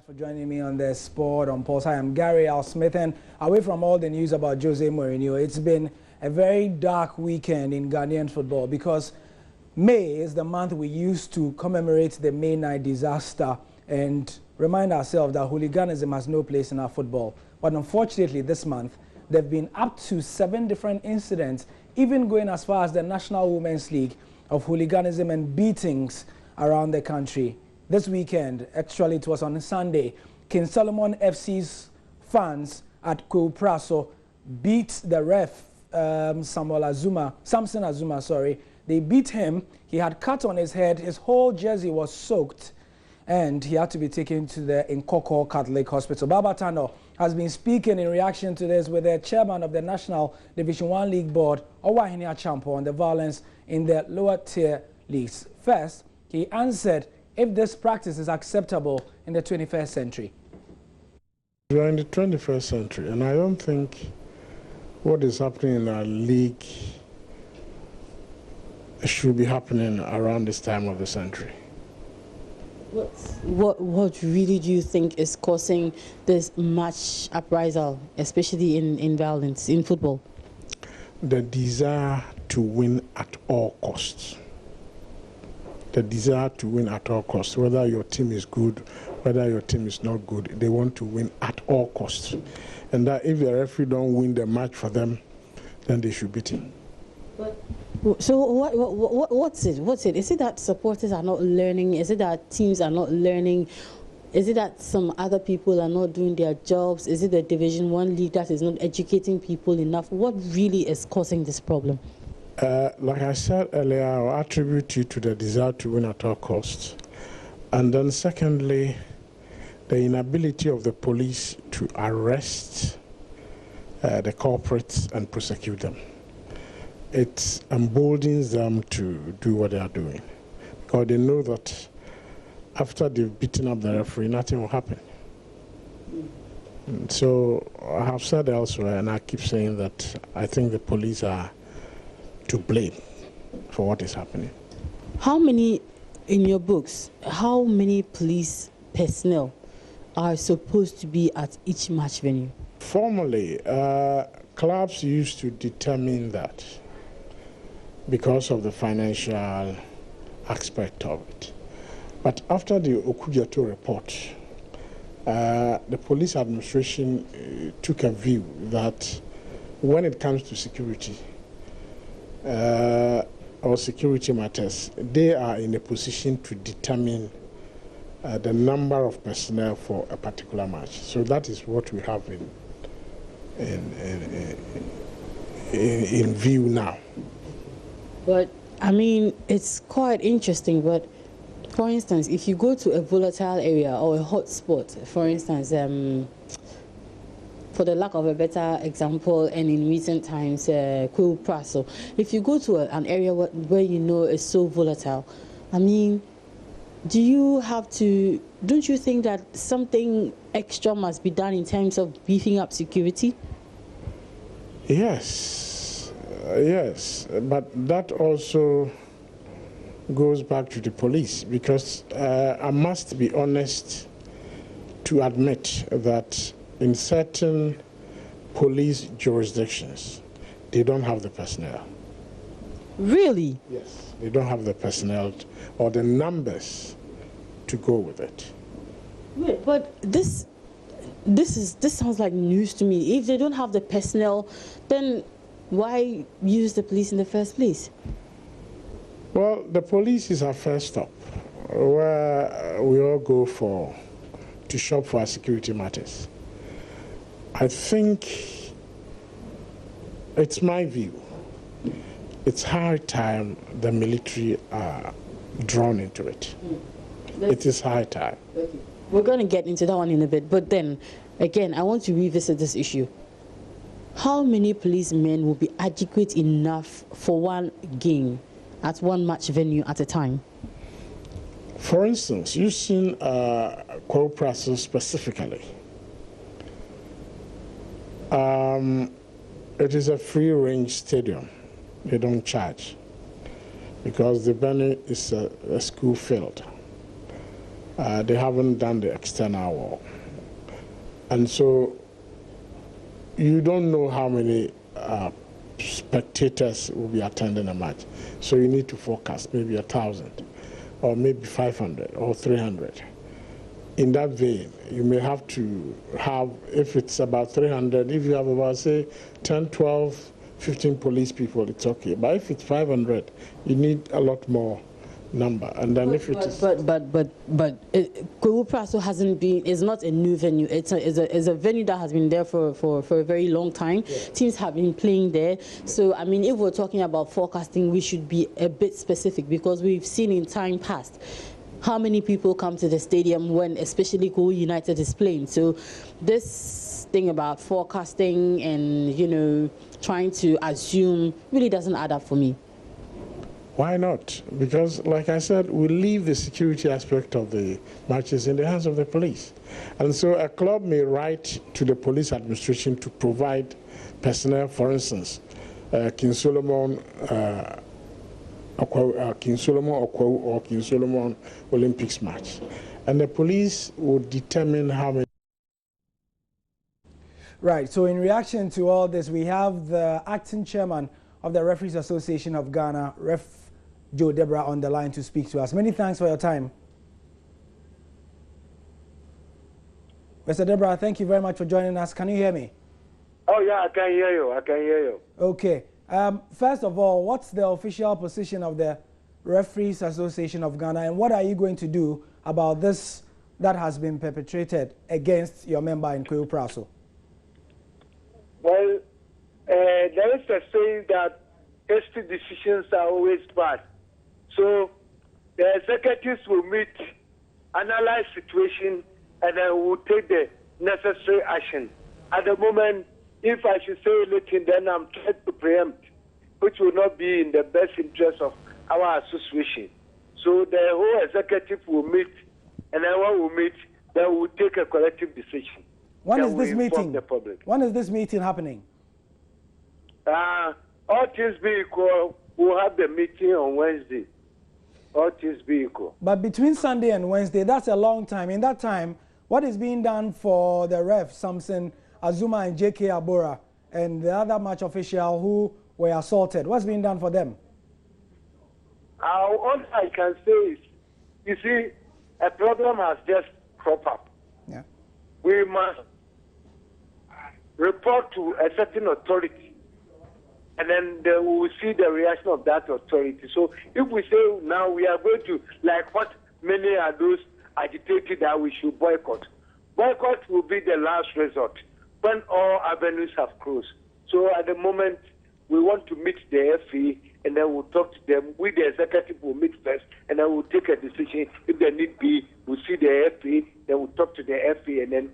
For joining me on the Sport on Pulse. Hi, I'm Gary Al Smith, and away from all the news about Jose Mourinho, it's been a very dark weekend in Ghanaian football because May is the month we used to commemorate the May 9 disaster and remind ourselves that hooliganism has no place in our football. But unfortunately, this month, there have been up to 7 different incidents, even going as far as the National Women's League, of hooliganism and beatings around the country. This weekend, actually it was on Sunday, King Solomon FC's fans at Kwewu Praso beat the ref, Samson Azuma. They beat him. He had cut on his head. His whole jersey was soaked, and he had to be taken to the Nkoko Catholic Hospital. Baba Tano has been speaking in reaction to this with the chairman of the National Division 1 League Board, Owahini Achampo, on the violence in the lower tier leagues. First, he answered if this practice is acceptable in the 21st century. We are in the 21st century, and I don't think what is happening in our league should be happening around this time of the century. What really do you think is causing this much uprisal, especially in violence, in football? The desire to win at all costs. The desire to win at all costs, whether your team is good, whether your team is not good, they want to win at all costs. And that if the referee don't win the match for them, then they should beat him. So what's it? What's it? Is it that supporters are not learning? Is it that teams are not learning? Is it that some other people are not doing their jobs? Is it the Division 1 league that is not educating people enough? What really is causing this problem? Like I said earlier, I'll attribute it to the desire to win at all costs. And then secondly, the inability of the police to arrest the culprits and prosecute them. It emboldens them to do what they are doing, because they know that after they've beaten up the referee, nothing will happen. So I have said elsewhere, and I keep saying that I think the police are to blame for what is happening. How many, in your books, how many police personnel are supposed to be at each match venue? Formerly, clubs used to determine that because of the financial aspect of it. But after the Okujato report, the police administration took a view that when it comes to security or security matters, they are in a position to determine the number of personnel for a particular match. So that is what we have in view now. But I mean, it's quite interesting. But for instance, if you go to a volatile area or a hot spot, for instance, for the lack of a better example, and in recent times, Kwewu Praso, if you go to an area where you know is so volatile, I mean, don't you think that something extra must be done in terms of beefing up security? Yes, but that also goes back to the police, because I must be honest to admit that in certain police jurisdictions, they don't have the personnel. Really? Yes. They don't have the personnel or the numbers to go with it. Wait, but this sounds like news to me. If they don't have the personnel, then why use the police in the first place? Well, the police is our first stop, where we all go to shop for our security matters. I think it's my view. It's high time the military are drawn into it. It is high time. Okay. We're going to get into that one in a bit, but then again, I want to revisit this issue. How many policemen will be adequate enough for one game at one match venue at a time? For instance, using Kwewu Praso specifically, it is a free-range stadium. They don't charge because the venue is a school field. They haven't done the external wall. And so you don't know how many spectators will be attending a match. So you need to forecast maybe 1,000 or maybe 500 or 300. In that vein, you may have to have, if it's about 300, if you have about, say, 10, 12, 15 police people, it's okay. But if it's 500, you need a lot more number. And then Kwewu Praso hasn't been, is not a new venue. It's a venue that has been there for a very long time. Yeah. Teams have been playing there. So, I mean, if we're talking about forecasting, we should be a bit specific, because we've seen in time past how many people come to the stadium when especially Kwewu United is playing. So this thing about forecasting and, you know, trying to assume really doesn't add up for me. Why not? Because, like I said, we leave the security aspect of the matches in the hands of the police. And so a club may write to the police administration to provide personnel. For instance, King Solomon Okwewu or King Solomon Olympics match. And the police would determine how many. Right, so in reaction to all this, we have the acting chairman of the Referees Association of Ghana, Ref Joe Deborah, on the line to speak to us. Many thanks for your time. Mr. Deborah, thank you very much for joining us. Can you hear me? Oh, yeah, I can hear you. I can hear you. Okay. First of all, what's the official position of the Referees Association of Ghana, and what are you going to do about this that has been perpetrated against your member in Kwewu Praso? Well, there is a saying that hasty decisions are always bad. So the executives will meet, analyze situation, and then will take the necessary action. At the moment, if I should say anything, then I'm trying to preempt, which will not be in the best interest of our association. So the whole executive will meet, and then when we meet, then we'll take a collective decision. When is this meeting? The public. When is this meeting happening? All things being equal, we'll have the meeting on Wednesday. All things being equal. But between Sunday and Wednesday, that's a long time. In that time, what is being done for the ref, Samson Azuma and J.K. Abora, and the other match official who were assaulted? What's being done for them? All I can say is, you see, a problem has just cropped up. Yeah. We must report to a certain authority, and then we will see the reaction of that authority. So if we say now we are going to, like what many are those agitated that we should boycott. Boycott will be the last resort when all avenues have closed. So at the moment, we want to meet the FA, and then we'll talk to them. We, the executive, will meet first, and then we'll take a decision. If there need be, we'll see the FA, then we'll talk to the FA, and then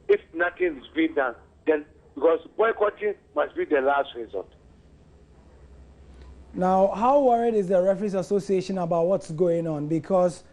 if nothing is being done, then, because boycotting must be the last resort. Now, how worried is the Referees Association about what's going on? Because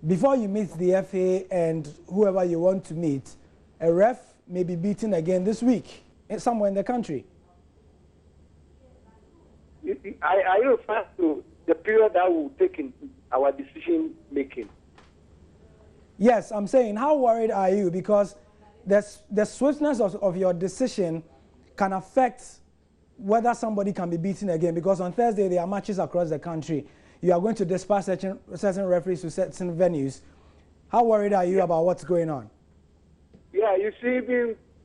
before you meet the FA and whoever you want to meet, a ref may be beaten again this week somewhere in the country. I refer to the period that we'll take in our decision making. Yes, I'm saying, how worried are you? Because the swiftness of your decision can affect whether somebody can be beaten again. Because on Thursday, there are matches across the country. You are going to dispatch certain referees to certain venues. How worried are you about what's going on? Yeah, you see,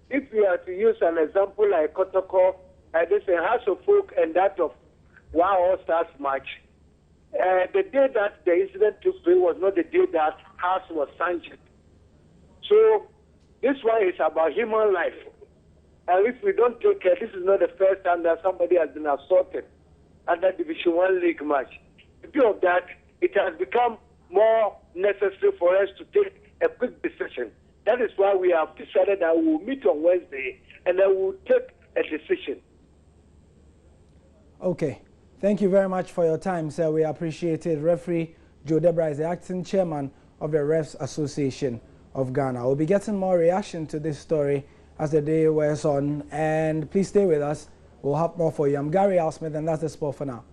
if we are to use an example like Kotoko, this is a House of Folk and that of Wow All Stars match, the day that the incident took place was not the day that House was sanctioned. So this one is about human life. And if we don't take care, this is not the first time that somebody has been assaulted at that Division 1 league match. Because of that, it has become more necessary for us to take a quick decision. That is why we have decided that we will meet on Wednesday and then we will take a decision. Okay. Thank you very much for your time, sir. We appreciate it. Referee Joe Deborah is the acting chairman of the Refs Association of Ghana. We'll be getting more reaction to this story as the day wears on. And please stay with us. We'll have more for you. I'm Gary Al Smith, and that's the sport for now.